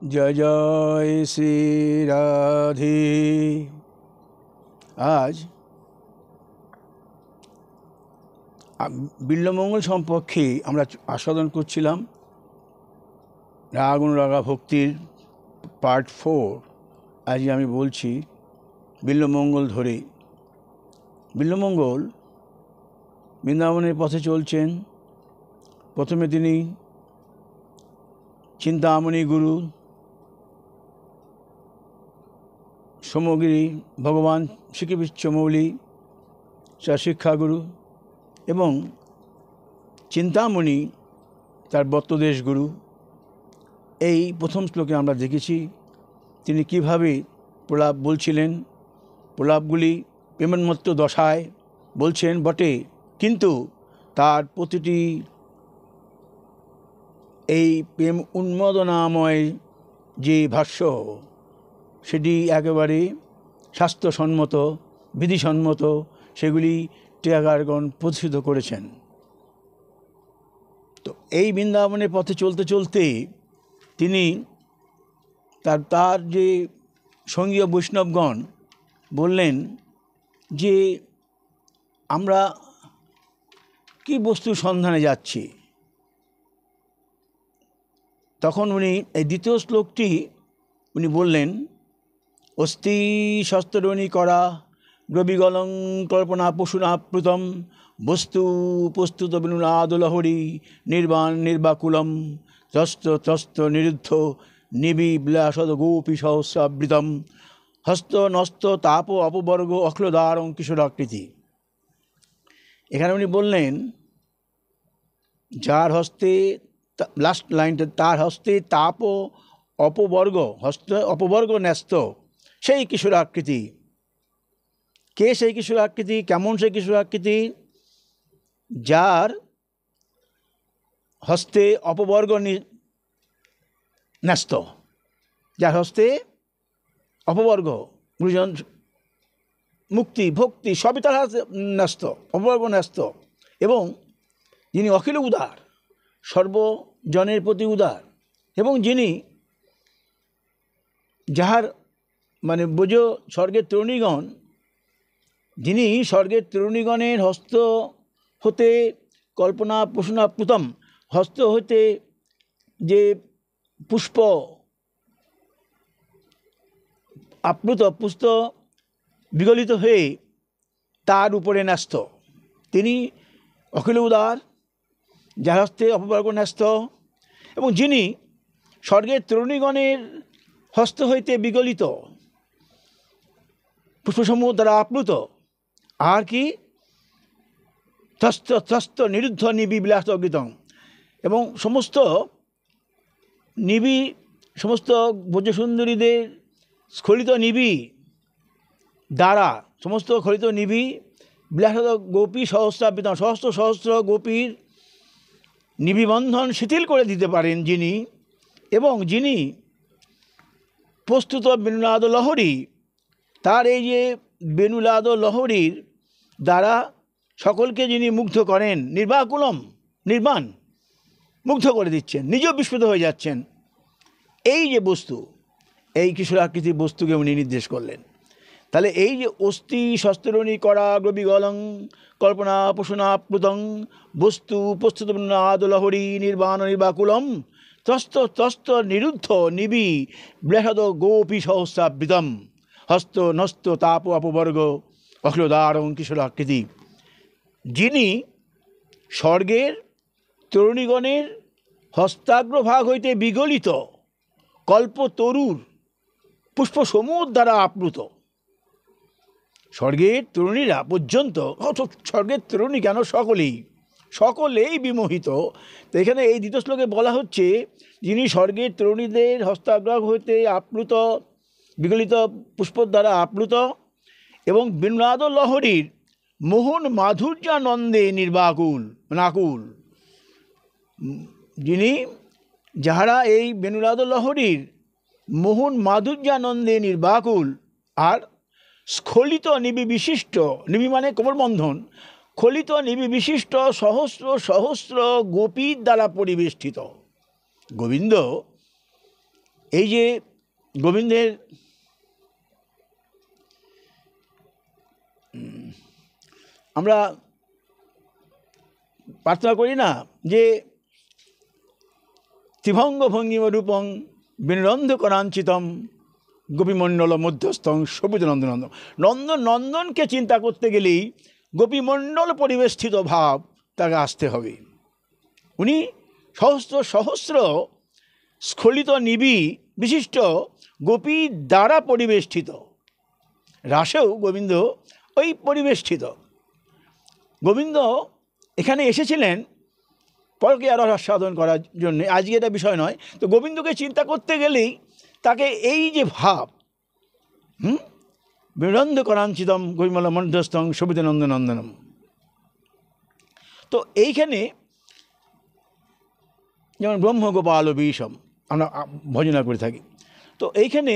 জয় জয় শ্রী রাধে। আজ বিল্বমঙ্গল সম্পর্কে আমরা আস্বাদন করছিলাম রাগ অনুরাগা ভক্তির পার্ট 4। আজ আমি বলছি বিল্বমঙ্গল ধরে। বিল্বমঙ্গল বৃন্দাবনের পথে চলছেন। প্রথমে তিনি চিন্তামণি গুরু সমগিরি ভগবান শ্রীকৃষ্ণ মৌলি তার শিক্ষাগুরু এবং চিন্তামণি তার বত্তদেশ গুরু। এই প্রথম শ্লোকে আমরা দেখেছি তিনি কিভাবে প্রলাপ বলছিলেন। প্রলাপগুলি প্রেমোন্মত্ত দশায় বলছেন বটে, কিন্তু তার প্রতিটি এই প্রেম উন্মাদনাময় যে ভাষ্য, সেটি একেবারে শাস্ত্রসম্মত, বিধিসম্মত। সেগুলি টিকাকারগণ প্রতিষ্ঠিত করেছেন। তো এই বৃন্দাবনের পথে চলতে চলতে তিনি তার যে সঙ্গীয় বৈষ্ণবগণ বললেন যে আমরা কি বস্তুর সন্ধানে যাচ্ছি। তখন উনি এই দ্বিতীয় শ্লোকটি উনি বললেন, অস্তি শস্ত্রণী করা গ্রবিগলং কল্পনা পশুনাপ্লুতম বস্তু প্রস্তুত বিনুনাদলহরি নির্বাণ নির্বাকুলম ত্রস্ত ত্রস্ত নিরুদ্ধ নিবিবিলাসদ গোপী সহস্রাবৃতম হস্ত নস্ত তাপ অপবর্গ অখ্লদারং কিশোরাকৃতি। এখানে উনি বললেন যার হস্তে, লাস্ট লাইনটা, তার হস্তে তাপ অপবর্গ, হস্ত অপবর্গ ন্যস্ত সেই কিশোরাকৃতি। কে সেই কিশোরাকৃতি? কেমন সেই কিশোরাকৃতি? যার হস্তে অপবর্গ ন্যস্ত, যার হস্তে অপবর্গ, গুরুজন মুক্তি ভক্তি সবই তার হাতে ন্যস্ত, অপবর্গ ন্যস্ত, এবং যিনি অখিল উদার, সর্বজনের প্রতি উদার, এবং যিনি যাহার মানে বোঝ স্বর্গের তরুণীগণ, যিনি স্বর্গের তরুণীগণের হস্ত হতে কল্পনা পশুনাপ্লুতম, হস্ত হতে যে পুষ্প আপ্লুত, পুষ্প বিগলিত হয়ে তার উপরে ন্যস্ত, তিনি অখিল উদার, যার হস্তে অপবর্গ ন্যস্ত, এবং যিনি স্বর্গের তরুণীগণের হস্ত হইতে বিগলিত পুষ্পসমূহ দ্বারা আপ্লুত। আর কি? ত্রস্ত ত্রস্ত নিরুদ্ধ নিবি বিলাস অগৃতং, এবং সমস্ত নিবি, সমস্ত ব্রজসুন্দরীদের স্খলিত নিবি দ্বারা, সমস্ত স্খলিত নিবি বিলাস গোপী সহস্রাবৃতম, সহস্র সহস্র গোপীর নিবিবন্ধন শিথিল করে দিতে পারেন যিনি, এবং যিনি প্রস্তুত বেণুনাদ লহরী, তার এই যে বেণুনাদ লহরীর দ্বারা সকলকে যিনি মুগ্ধ করেন, নির্বাকুলম নির্বাণ, মুগ্ধ করে দিচ্ছেন, নিজেও বিস্মিত হয়ে যাচ্ছেন। এই যে বস্তু, এই কিশোরাকৃতির বস্তুকে উনি নির্দেশ করলেন। তাহলে এই যে অস্থি শস্ত্রণী করা গ্রবিগলং কল্পনা পশুনাপ্লুতং বস্তু প্রস্তুত নাদলহরি নির্বাণ নির্বাকুলম ত্রস্ত ত্রস্ত নিরুদ্ধ নিবি বিলাসদ গোপী সহস্রাবৃতম হস্ত নস্ত তাপ অপবর্গ অখিলদারং কিশোরাকৃতি। যিনি স্বর্গের তরুণীগণের হস্তাগ্রভাগ হইতে বিগলিত কল্পতরুর পুষ্পসমূহ দ্বারা আপ্লুত। স্বর্গের তরুণীরা পর্যন্ত, স্বর্গের তরুণী কেন, সকলেই বিমোহিত। তো এখানে এই দ্বিতীয় শ্লোকে বলা হচ্ছে যিনি স্বর্গের তরুণীদের হস্তাগ্রহ হইতে আপ্লুত, বিগলিত পুষ্প দ্বারা আপ্লুত, এবং বেণুনাদ লহরীর মোহন মাধুর্যানন্দে নাকুল, যিনি, যাহারা এই বেণুনাদ লহরীর মোহন মাধুর্যানন্দে নির্বাকুল আর স্খলিত নিবি বিশিষ্ট, নিবি মানে কোমরবন্ধন, স্খলিত নিবি বিশিষ্ট সহস্র সহস্র গোপীর দ্বারা পরিবেষ্টিত। গোবিন্দ এই যে গোবিন্দের আমরা প্রার্থনা করি না যে ত্রিভঙ্গ ভঙ্গিম রূপং বিনরন্ধ করাঞ্চিতম গোপীমণ্ডল মধ্যস্থং সবুজ নন্দনন্দন। নন্দনকে চিন্তা করতে গেলেই গোপীমণ্ডল পরিবেষ্টিত ভাব তাকে আসতে হবে। উনি সহস্র সহস্র স্খলিত নিবি বিশিষ্ট গোপী দ্বারা পরিবেষ্টিত। রাসেও গোবিন্দ ওই পরিবেষ্টিত। গোবিন্দ এখানে এসেছিলেন পরকে আরো আস্বাদন করার জন্য, আজকে এটা বিষয় নয়। তো গোবিন্দকে চিন্তা করতে গেলেই তাকে এই যে ভাব বিনন্দ করাঞ্চিতম গোবিমল মধ্যস্থং সবিত নন্দনন্দনম, তো এইখানে যেমন ব্রহ্মগোপাল বিষম আমরা ভজনা করে থাকি। তো এইখানে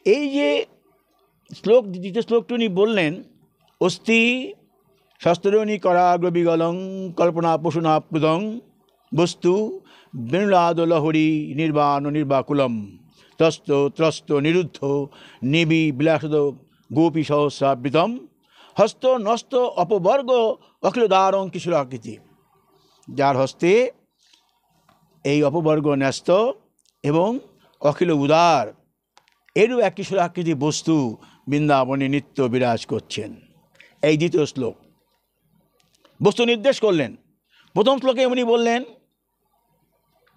এই যে শ্লোক, দ্বিতীয় শ্লোকটি উনি বললেন, অস্তি শস্ত্রণী করাগ্রবিগলং কল্পনা পশুনা প্রদং বস্তু বেণুলাদ লহরী নির্বাণ নির্বাকুলম ত্রস্ত ত্রস্ত নিরুদ্ধ নিবি বিলাসদ গোপী সহস্রাবৃতম হস্ত নস্ত অপবর্গ অখিলদারং কিশোরাকৃতি। যার হস্তে এই অপবর্গ ন্যস্ত এবং অখিল উদার এরও এক কিশোরাকৃতি বস্তু বৃন্দাবনে নিত্য বিরাজ করছেন। এই দ্বিতীয় শ্লোক বস্তু নির্দেশ করলেন। প্রথম শ্লোকে উনি বললেন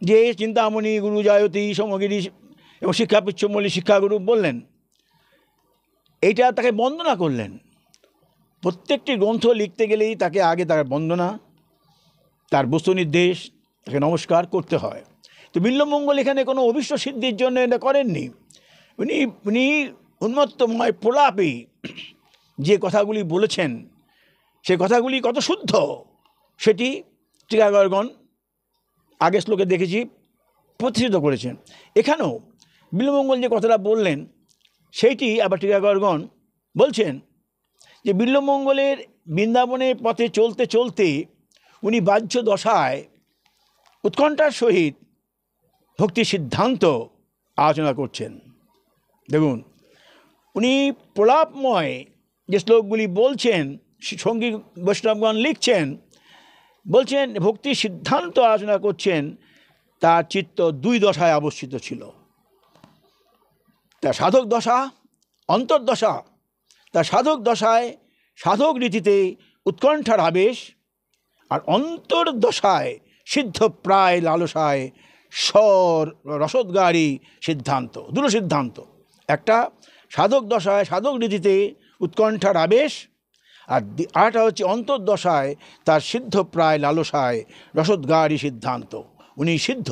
যে চিন্তামণি গুরু জয়তী সমগিরি এবং শিক্ষাপিচ্ছমল্লী শিক্ষাগুরু বললেন, এইটা তাকে বন্দনা করলেন। প্রত্যেকটি গ্রন্থ লিখতে গেলেই তাকে আগে তার বন্দনা, তার বস্তু নির্দেশ, তাকে নমস্কার করতে হয়। তো বিল্বমঙ্গল এখানে কোনো অভীষ্ট সিদ্ধির জন্য এটা করেননি। উনি উন্মত্তময় প্রলাপে যে কথাগুলি বলেছেন সে কথাগুলি কত শুদ্ধ সেটি টিকাকারগণ আগের শ্লোকে দেখেছি প্রতিষ্ঠিত করেছেন। এখানেও বিল্বমঙ্গল যে কথাটা বললেন সেইটি আবার টিকাকারগণ বলছেন যে বিল্বমঙ্গলের বৃন্দাবনের পথে চলতে চলতে উনি বাহ্য দশায় উৎকণ্ঠার সহিত ভক্তি সিদ্ধান্ত আলোচনা করছেন। দেখুন উনি প্রলাপময় যে শ্লোকগুলি বলছেন, সঙ্গী বৈষ্ণবগণ লিখছেন, বলছেন ভক্তি সিদ্ধান্ত আলোচনা করছেন, তার চিত্ত দুই দশায় অবস্থিত ছিল। তার সাধক দশা, অন্তর্দশা। তার সাধক দশায় সাধক রীতিতে উৎকণ্ঠার আবেশ, আর অন্তর্দশায় সিদ্ধ প্রায় লালসায় রসদগারী সিদ্ধান্ত। দুটো সিদ্ধান্ত, একটা সাধক দশায় সাধক রীতিতে উৎকণ্ঠার আবেশ, আর আরেকটা হচ্ছে অন্তর্দশায় তার সিদ্ধ প্রায় লালসায় রসদগারী সিদ্ধান্ত। উনি সিদ্ধ,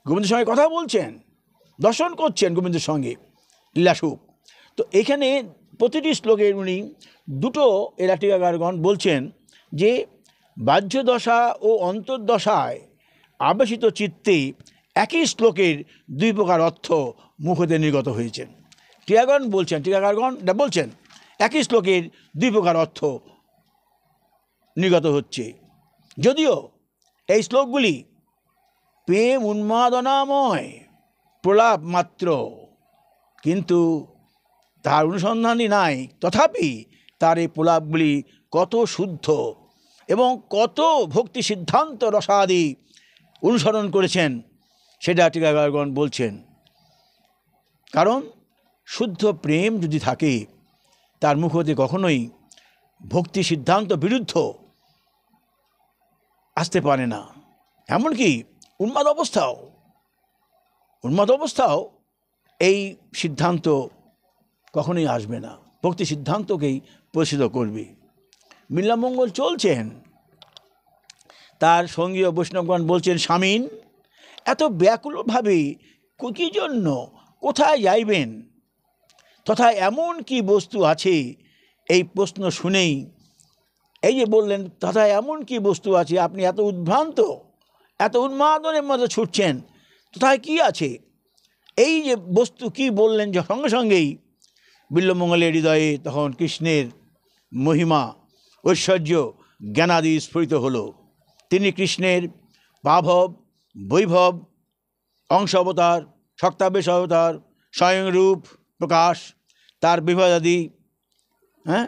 গোবিন্দের সঙ্গে কথা বলছেন, দর্শন করছেন গোবিন্দের সঙ্গে লীলাসুখ। তো এখানে প্রতিটি শ্লোকে উনি দুটো এরা টিকাকারগণ বলছেন যে বাহ্য দশা ও অন্তর্দশায় আবেশিত চিত্তে একই শ্লোকের দুই প্রকার অর্থ মুখ হতে নির্গত হয়েছেন। টিকাকারগণ বলছেন একই শ্লোকের দুই প্রকার অর্থ নির্গত হচ্ছে। যদিও এই শ্লোকগুলি প্রেম উন্মাদনাময় প্রলাপ মাত্র, কিন্তু তার অনুসন্ধানই নাই, তথাপি তার এই প্রলাপগুলি কত শুদ্ধ এবং কত ভক্তি সিদ্ধান্ত রসাদি অনুসরণ করেছেন সেটা টিকাকারগণ বলছেন। কারণ শুদ্ধ প্রেম যদি থাকে তার মুখ হতে কখনোই ভক্তি সিদ্ধান্ত বিরুদ্ধ আসতে পারে না। এমনকি উন্মাদ অবস্থাও এই সিদ্ধান্ত কখনোই আসবে না, ভক্তি সিদ্ধান্তকেই প্রসিদ্ধ করবে। বিল্বমঙ্গল চলছেন, তার সঙ্গীয় বৈষ্ণবগণ বলছেন, স্বামীন এত ব্যাকুলভাবে কী জন্য, কোথায় যাইবেন, তথা এমন কি বস্তু আছে? এই প্রশ্ন শুনেই এই যে বললেন তথা এমন কি বস্তু আছে, আপনি এত উদ্ভ্রান্ত, এত উন্মাদনের মধ্যে ছুটছেন, তথায় কি আছে? এই যে বস্তু কি বললেন, সঙ্গে সঙ্গেই বিল্বমঙ্গলের হৃদয়ে তখন কৃষ্ণের মহিমা ঐশ্বর্য জ্ঞানাদি স্ফুরিত হলো। তিনি কৃষ্ণের প্রাভব বৈভব অংশ অবতার, শক্তাবেশ অবতার, স্বয়ং রূপ প্রকাশ, তার বিভবাদি, হ্যাঁ,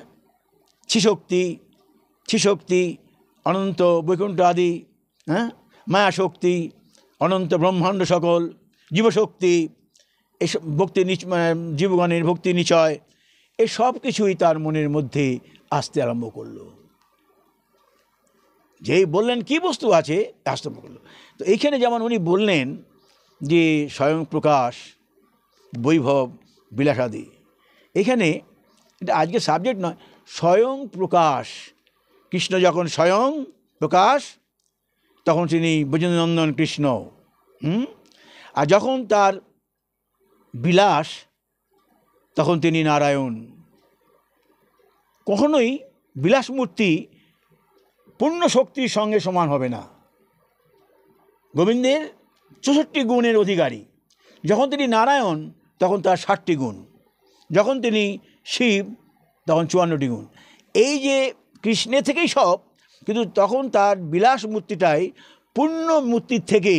ছিশক্তি, অনন্ত বৈকুণ্ঠ আদি, হ্যাঁ, মায়াশক্তি, অনন্ত ব্রহ্মাণ্ড সকল, জীবশক্তি, এসব ভক্তি জীবগণের ভক্তি নিচয়, এই সব কিছুই তার মনের মধ্যে আসতে আরম্ভ করলো। যেই বললেন কি বস্তু আছে আসতে আরম্ভ করলো। তো এইখানে যেমন উনি বললেন যে স্বয়ং প্রকাশ, বৈভব, বিলাসাদি, এখানে এটা আজকে সাবজেক্ট নয়, স্বয়ং প্রকাশ। কৃষ্ণ যখন স্বয়ং প্রকাশ তখন তিনি ব্রজনন্দন কৃষ্ণ, আর যখন তার বিলাস তখন তিনি নারায়ণ। কখনোই বিলাস মূর্তি পূর্ণ শক্তির সঙ্গে সমান হবে না। গোবিন্দের 64 গুণের অধিকারী, যখন তিনি নারায়ণ তখন তার 60টি গুণ, যখন তিনি শিব তখন 54টি গুণ। এই যে কৃষ্ণের থেকেই সব, কিন্তু তখন তার বিলাস মূর্তিটাই পূর্ণ মূর্তির থেকে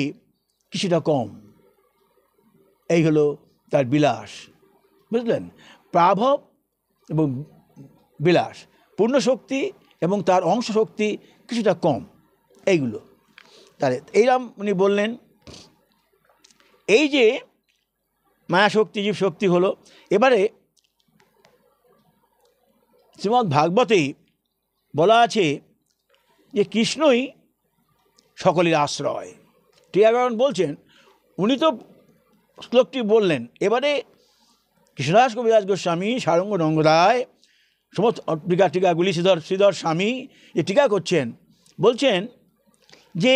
কিছুটা কম। এই হলো তার বিলাস, বুঝলেন? প্রাভব এবং বিলাস, পূর্ণ শক্তি এবং তার অংশ শক্তি কিছুটা কম, এইগুলো। তাহলে এইরকম উনি বললেন। এই যে মায়াশক্তি, জীবশক্তি হলো। এবারে শ্রীমদ্ ভাগবতেই বলা আছে যে কৃষ্ণই সকলের আশ্রয়। টিকাকরণ বলছেন, উনি তো শ্লোকটি বললেন, এবারে কৃষ্ণদাস কবিরাজ গোস্বামী, সারঙ্গ রঙ্গরায়, সমস্ত টিকাগুলি শ্রীধর স্বামী যে টিকা করছেন, বলছেন যে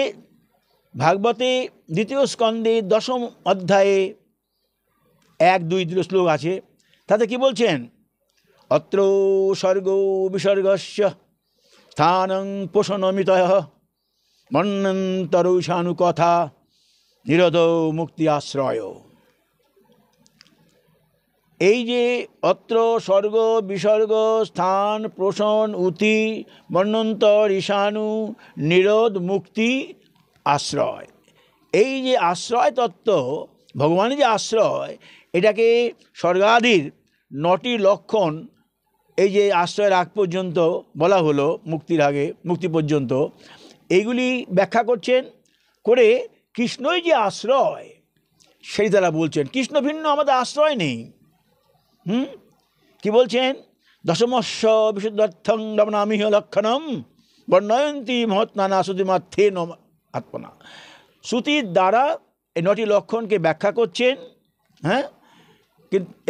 ভাগবতে 2য় স্কন্ধে 10ম অধ্যায়ে 1-2 শ্লোক আছে। তাতে কি বলছেন? অত্র স্বর্গ বিসর্গস্য স্থানং পোষণমিতয়ঃ মন্বন্তরৌষাণু কথা নিরোধ মুক্তি আশ্রয়। এই যে অত্র স্বর্গ বিসর্গ স্থান পোষণ উতি মন্বন্তর ঈশাণু নিরোধ মুক্তি আশ্রয়, এই যে আশ্রয় তত্ত্ব, ভগবানের যে আশ্রয়, এটাকে স্বর্গাদির 9টি লক্ষণ এই যে আশ্রয়ের আগ পর্যন্ত বলা হলো, মুক্তির আগে মুক্তি পর্যন্ত, এইগুলি ব্যাখ্যা করছেন করে কৃষ্ণই যে আশ্রয় সেই তারা বলছেন। কৃষ্ণ ভিন্ন আমাদের আশ্রয় নেই। কি বলছেন? দশমস্য বিশুদ্ধার্থং রমনামিহ লক্ষণম বর্ণয়ন্তী মহৎনানা শ্রুতিমার্থে আত্মনা। শ্রুতির দ্বারা এই 9টি লক্ষণকে ব্যাখ্যা করছেন, হ্যাঁ,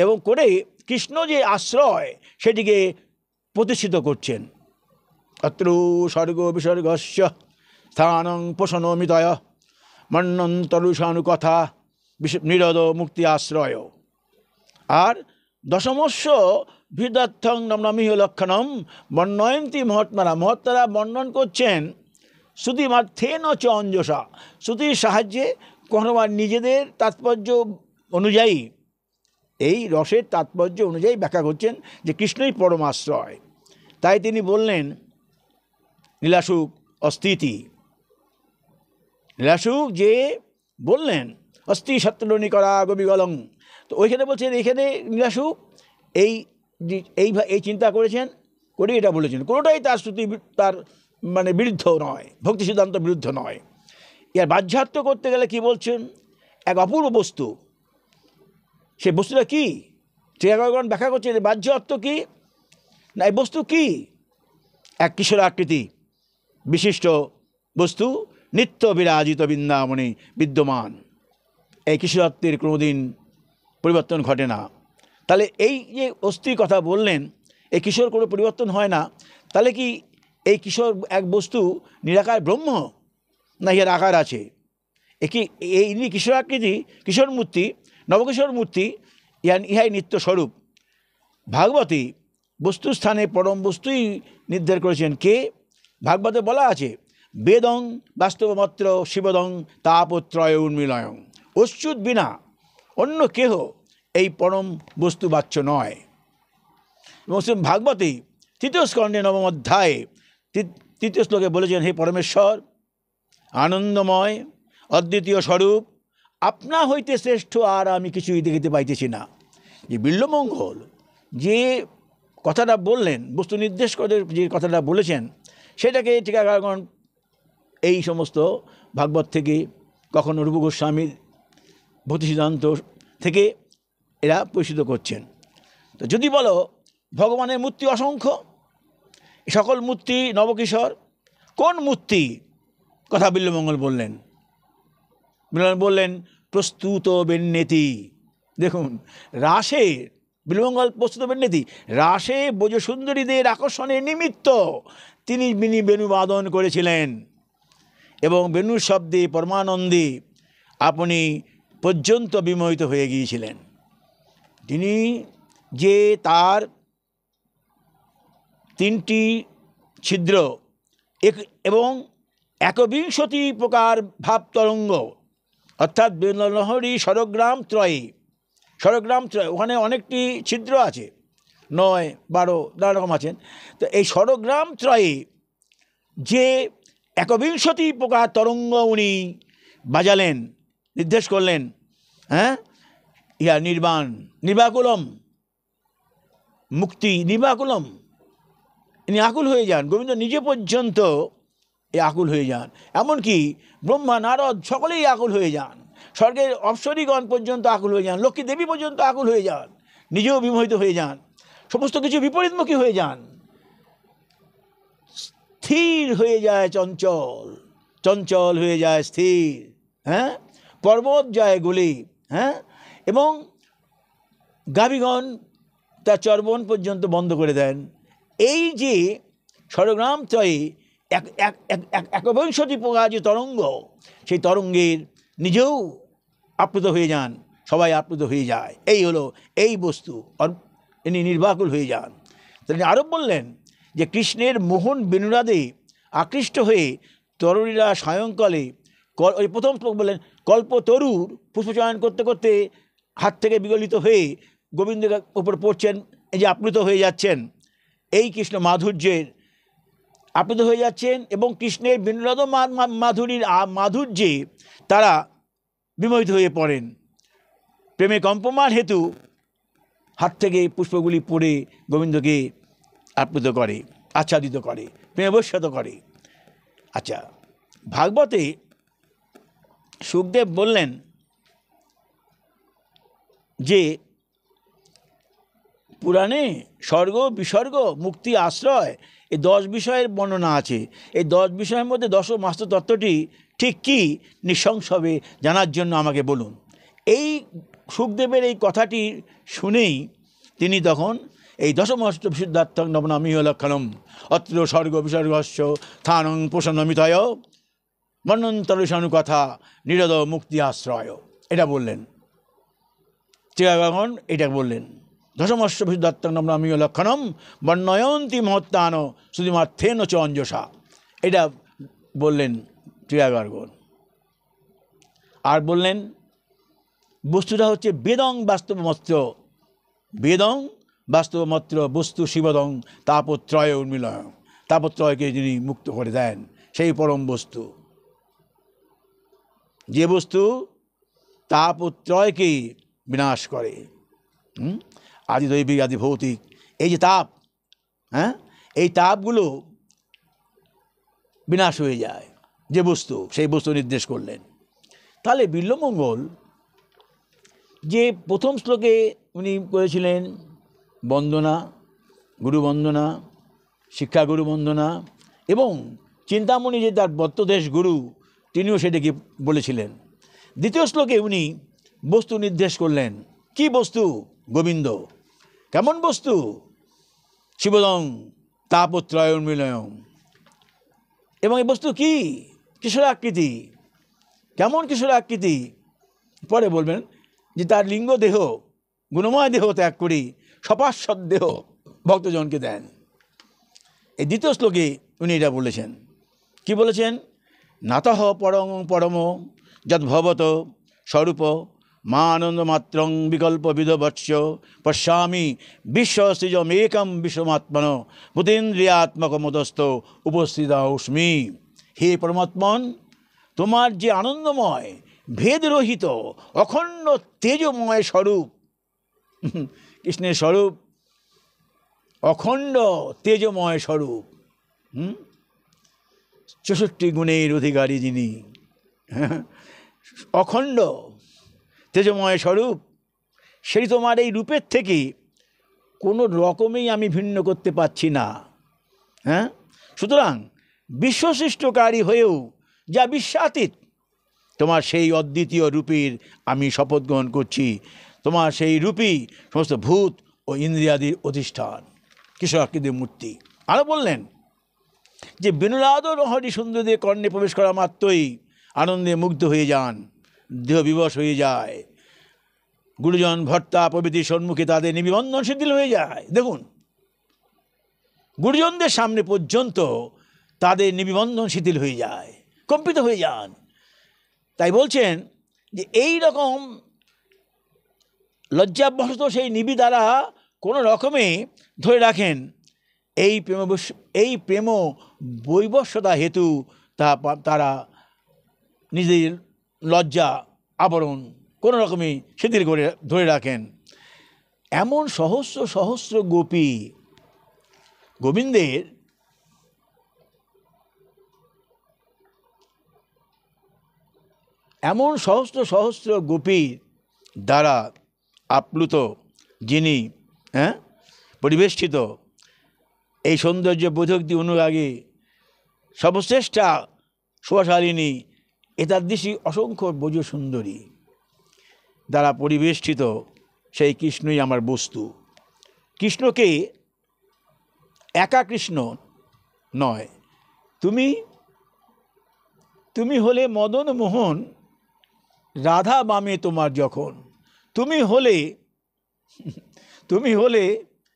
এবং করে কৃষ্ণ যে আশ্রয় সেটিকে প্রতিষ্ঠিত করছেন। অত্র স্বর্গ বিসর্গস্য স্থানং পোষণমিতয় মন্বন্তরৌষাণু কথা নিরোধ মুক্তি আশ্রয়। আর দশমস্য বিশুদ্ধার্থং নমামিহ লক্ষণম বর্ণয়ন্তী মহাত্মারা বর্ণন করছেন শ্রুতিমার্থে ন চ অঞ্জসা, শ্রুতির সাহায্যে কখনো বা নিজেদের তাৎপর্য অনুযায়ী, এই রসের তাৎপর্য অনুযায়ী ব্যাখ্যা করছেন যে কৃষ্ণই পরমাশ্রয়। তাই তিনি বললেন লীলাসুক অস্থিতি, লীলাসুক যে বললেন অস্থি সত্যনি করা গবিগলং, তো ওইখানে বলছেন, এখানে লীলাসুক এই চিন্তা করেছেন, করে এটা বলেছেন। কোনোটাই তার শ্রুতি তার মানে বিরুদ্ধ নয়, ভক্তি সিদ্ধান্ত বিরুদ্ধ নয়। ইয়ার বাহ্যার্থ করতে গেলে কি বলছেন? এক অপূর্ব বস্তু, সে বস্তুটা কি টিকাকরণ ব্যাখ্যা করছেন। বাহ্য অর্থ কি না, এই বস্তু কি? এক কিশোর আকৃতি বিশিষ্ট বস্তু, নিত্য বিরাজিত বৃন্দাবনে বিদ্যমান। এই কিশোরত্বের কোনোদিন পরিবর্তন ঘটে না। তাহলে এই যে অস্থির কথা বললেন, এই কিশোর কোনো পরিবর্তন হয় না, তাহলে কি এই কিশোর এক বস্তু নিরাকার ব্রহ্ম, না ইহার আকার আছে? এই কিশোর আকৃতি, কিশোর মূর্তি, নবকিশোর মূর্তি, ইহাই নিত্য স্বরূপ। ভাগবতী বস্তুস্থানে পরম বস্তুই নির্ধার করেছেন কে? ভাগবতে বলা আছে বেদং বাস্তবমাত্র শিবদং তাপত্রয় উন্মিলয়ং, অচ্যুত বিনা অন্য কেহ এই পরম বস্তু বাচ্য নয়। মুসলিম ভাগবতী 3য় স্কন্ধে 9ম অধ্যায়ে 3য় শ্লোকে বলেছেন, হে পরমেশ্বর, আনন্দময় অদ্বিতীয় স্বরূপ, আপনা হইতে শ্রেষ্ঠ আর আমি কিছুই দেখিতে পাইতেছি না। যে বিল্বমঙ্গল যে কথাটা বললেন, বস্তু নির্দেশ করে যে কথাটা বলেছেন, সেটাকে টিকাকারগণ এই সমস্ত ভাগবত থেকে, কখনো রূপ গোস্বামীর ভক্তি সিদ্ধান্ত থেকে এরা পরিচিত করছেন। তো যদি বলো ভগবানের মূর্তি অসংখ্য, সকল মূর্তি নবকিশোর, কোন মূর্তি কথা বিল্বমঙ্গল বললেন? বিল্বমঙ্গল বললেন প্রস্তুত বেন্নেতি। দেখুন, রাসে বিল্বমঙ্গল প্রস্তুত বেন্নেতি, রাসে ব্রজসুন্দরীদের আকর্ষণের নিমিত্ত তিনি বেণুবাদন করেছিলেন এবং বেণুর শব্দে পরমানন্দে আপনি পর্যন্ত বিমোহিত হয়ে গিয়েছিলেন। তিনি যে তার 3টি ছিদ্র এবং 21 প্রকার ভাবতরঙ্গ, অর্থাৎ বেণুলহরী স্বরগ্রাম ত্রয়ী, ওখানে অনেকটি ছিদ্র আছে, 9, 12 নানা রকম আছেন। তো এই স্বরগ্রাম ত্রয়ী যে 21 প্রকার তরঙ্গ উনি বাজালেন, নির্দেশ করলেন, হ্যাঁ, ইয়া নির্বাকুলম মুক্তি, নির্বাকুলম, ইনি আকুল হয়ে যান। গোবিন্দ নিজে পর্যন্ত আকুল হয়ে যান, এমনকি ব্রহ্মা নারদ সকলেই আকুল হয়ে যান, স্বর্গের অপ্সরীগণ পর্যন্ত আকুল হয়ে যান, লক্ষ্মী দেবী পর্যন্ত আকুল হয়ে যান, নিজেও বিমোহিত হয়ে যান, সমস্ত কিছু বিপরীতমুখী হয়ে যান, স্থির হয়ে যায় চঞ্চল হয়ে যায় স্থির, হ্যাঁ, পর্বত যায় গলি, হ্যাঁ, এবং গাভীগণ তার চর্বণ পর্যন্ত বন্ধ করে দেন। এই যে স্বরগ্রাম ত্রয়ী 21 প্রকার যে তরঙ্গ, সেই তরঙ্গের নিজেও আপ্লুত হয়ে যান, সবাই আপ্লুত হয়ে যায়। এই হলো এই বস্তু, ইনি নির্বাকুল হয়ে যান। তিনি আরও বললেন যে কৃষ্ণের মোহন বেণুরাদে আকৃষ্ট হয়ে তরুণীরা সায়ংকালে, ওই প্রথম শ্লোক বললেন, কল্পতরুর পুষ্পচয়ন করতে করতে হাত থেকে বিগলিত হয়ে গোবিন্দের উপর পড়ছেন, এই যে আপ্লুত হয়ে যাচ্ছেন, এই কৃষ্ণ মাধুর্যের আপ্লুত হয়ে যাচ্ছেন এবং কৃষ্ণের বেণুরাদ মাধুরীর মাধুর্যে তারা বিমোহিত হয়ে পড়েন। প্রেমে কম্পমান হেতু হাত থেকে পুষ্পগুলি পড়ে গোবিন্দকে আপ্লুত করে, আচ্ছাদিত করে, প্রেমবশত করে। আচ্ছা, ভাগবতে সুখদেব বললেন যে পুরাণে স্বর্গ বিসর্গ মুক্তি আশ্রয় এই 10 বিষয়ের বর্ণনা আছে। এই 10 বিষয়ের মধ্যে 10 মাস্টার তত্ত্বটি ঠিক কী নিঃসংশয়ে জানার জন্য আমাকে বলুন। এই সুখদেবের এই কথাটি শুনেই তিনি তখন এই দশমষ্ট বিশুদ্ধার্থং নবনামিহ লক্ষণম অত্র স্বর্গ বিসর্গস্য স্থানং পোষণমিতয় মন্বন্তরসানুকথা নিরদ মুক্তি আশ্রয়, এটা বললেন। টিকাকারগণ এটা বললেন, দশমস্য বিশুদ্ধার্থং নবনামিহ লক্ষণম বর্ণয়ন্তি মহত্তান শুধুমার্থেন চ অঞ্জসা, এটা বললেন টিকাকারগণ। আর বললেন বস্তুটা হচ্ছে বেদং বাস্তবমাত্র, বেদং বাস্তবমাত্র বস্তু শিবদং তাপত্রয় উন্মিলয়, তাপত্রয়কে যিনি মুক্ত করে দেন সেই পরম বস্তু, যে বস্তু তাপত্রয়কে বিনাশ করে, আদি দৈবিক আদি ভৌতিক, এই যে তাপ, হ্যাঁ, এই তাপগুলো বিনাশ হয়ে যায় যে বস্তু, সেই বস্তু নির্দেশ করলেন। তাহলে বিল্বমঙ্গল যে প্রথম শ্লোকে উনি করেছিলেন বন্দনা, গুরু বন্দনা, শিক্ষা গুরু বন্দনা, এবং চিন্তামণি যে তার বত্তদেশ গুরু, তিনিও সেটাকে বলেছিলেন। দ্বিতীয় শ্লোকে উনি বস্তু নির্দেশ করলেন। কি বস্তু? গোবিন্দ। কেমন বস্তু? শিবদং তাপত্রয় উন্মিলয়ং। এবং এই বস্তু কি? কিশোর আকৃতি। কেমন কিশোর আকৃতি? পরে বলবেন যে তার লিঙ্গ দেহ, গুণময় দেহ ত্যাগ করি সপাশ্বর দেহ ভক্তজনকে দেন। এই দ্বিতীয় শ্লোকে উনি এটা বলেছেন। কি বলেছেন? নাতঃ পরং পরম যদ্ভবত স্বরূপ মা আনন্দমাত্রং বিকল্প বিধবৎস পশ্যামি বিশ্বসৃজমেকম বিশ্বমাত্মন ভূতেন্দ্রিয়াত্মকমদস্থ উপস্থিত উষ্মি। হে পরমাত্মন, তোমার যে আনন্দময় ভেদরহিত অখণ্ড তেজময় স্বরূপ। কৃষ্ণের স্বরূপ অখণ্ড তেজময় স্বরূপ। 64 গুণের অধিকারী যিনি, অখণ্ড তেজময় স্বরূপ, সেই তোমার এই রূপের থেকে কোনো রকমেই আমি ভিন্ন করতে পারছি না। হ্যাঁ, সুতরাং বিশ্বসৃষ্টকারী হয়েও যা বিশ্বাতীত, তোমার সেই অদ্বিতীয় রূপের আমি শপথ গ্রহণ করছি। তোমার সেই রূপই সমস্ত ভূত ও ইন্দ্রিয়াদির অধিষ্ঠান, কৃষ্ণাকৃতির মূর্তি। আরও বললেন যে বেণুলাদ রহরি সুন্দর দিয়ে কর্ণে প্রবেশ করা মাত্রই আনন্দে মুগ্ধ হয়ে যান, দেহ বিবশ হয়ে যায়। গুরুজন ভর্তা প্রভৃতির সম্মুখে তাদের নিবন্ধন শিথিল হয়ে যায়। দেখুন, গুরুজনদের সামনে পর্যন্ত তাদের নিবন্ধন শিথিল হয়ে যায়, কম্পিত হয়ে যান। তাই বলছেন যে এই রকম লজ্জাবশত সেই নিবি দ্বারা কোনো রকমে ধরে রাখেন এই প্রেম বৈবস্যতা হেতু তারা নিজের লজ্জা আবরণ কোনো রকমে শিথিল করে ধরে রাখেন। এমন সহস্র সহস্র গোপী গোবিন্দের এমন সহস্র সহস্র গোপীর দ্বারা আপ্লুত যিনি, পরিবেষ্টিত এই সৌন্দর্য বোধকদি অনুরাগী সর্বশ্রেষ্ঠা সুহাশালিনী এতাদৃশী অসংখ্য ব্রজ সুন্দরী দ্বারা পরিবেষ্টিত সেই কৃষ্ণই আমার বস্তু। কৃষ্ণকে একা কৃষ্ণ নয়, তুমি হলে মদন মোহন, রাধা বামে তোমার যখন, তুমি হলে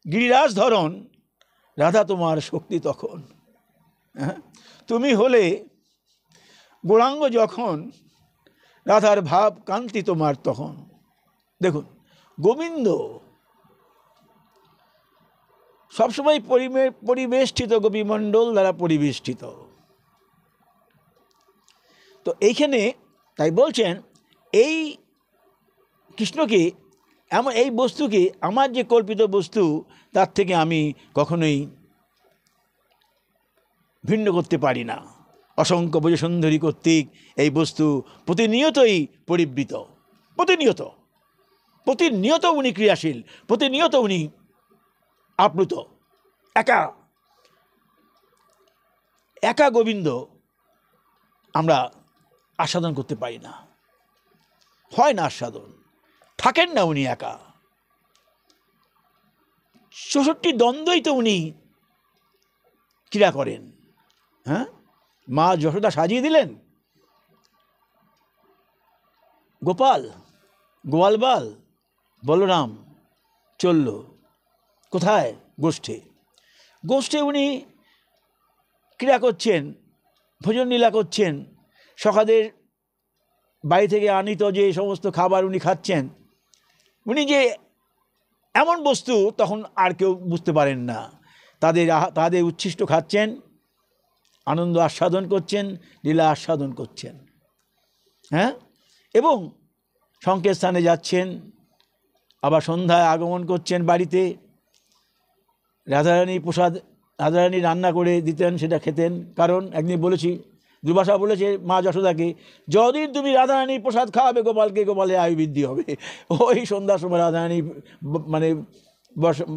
গিরিরাজ ধরন, রাধা তোমার শক্তি তখন, তুমি হলে গৌরাঙ্গ যখন, রাধার ভাব কান্তি তোমার তখন। দেখুন, গোবিন্দ সবসময় পরিবেষ্টিত, গোপীমণ্ডল দ্বারা পরিবেষ্টিত। তো এইখানে তাই বলছেন এই কৃষ্ণকে, এমন এই বস্তুকে, আমার যে কল্পিত বস্তু তার থেকে আমি কখনোই ভিন্ন করতে পারি না। অসংখ্য ব্রজ সুন্দরী কর্তৃক এই বস্তু প্রতিনিয়তই পরিবৃত, প্রতিনিয়ত উনি ক্রিয়াশীল, প্রতিনিয়ত উনি আপ্লুত। একা গোবিন্দ আমরা আস্বাদন করতে পারি না, হয় না আস্বাদন, থাকেন না উনি একা। 64 দ্বন্দ্বই তো উনি ক্রিয়া করেন। মা যশোদা সাজিয়ে দিলেন গোপাল, গোয়ালবাল, বলরাম চলল কোথায়? গোষ্ঠে উনি ক্রিয়া করছেন, ভোজন লীলা করছেন, সখাদের বাড়ি থেকে আনিত যে সমস্ত খাবার উনি খাচ্ছেন। উনি যে এমন বস্তু তখন আর কেউ বুঝতে পারেন না। তাদের উচ্ছিষ্ট খাচ্ছেন, আনন্দ আস্বাদন করছেন, লীলা আস্বাদন করছেন। এবং সংকেত স্থানে যাচ্ছেন, আবার সন্ধ্যায় আগমন করছেন বাড়িতে। রাধারানী রান্না করে দিতেন, সেটা খেতেন। কারণ একদিন বলেছি, দুর্বাসা বলেছে মা যশোদাকে, যতদিন তুমি রাধারানীর প্রসাদ খাওয়াবে গোপালকে, গোপালের আয়ু বৃদ্ধি হবে। ওই সন্ধ্যার সময় রাধারানী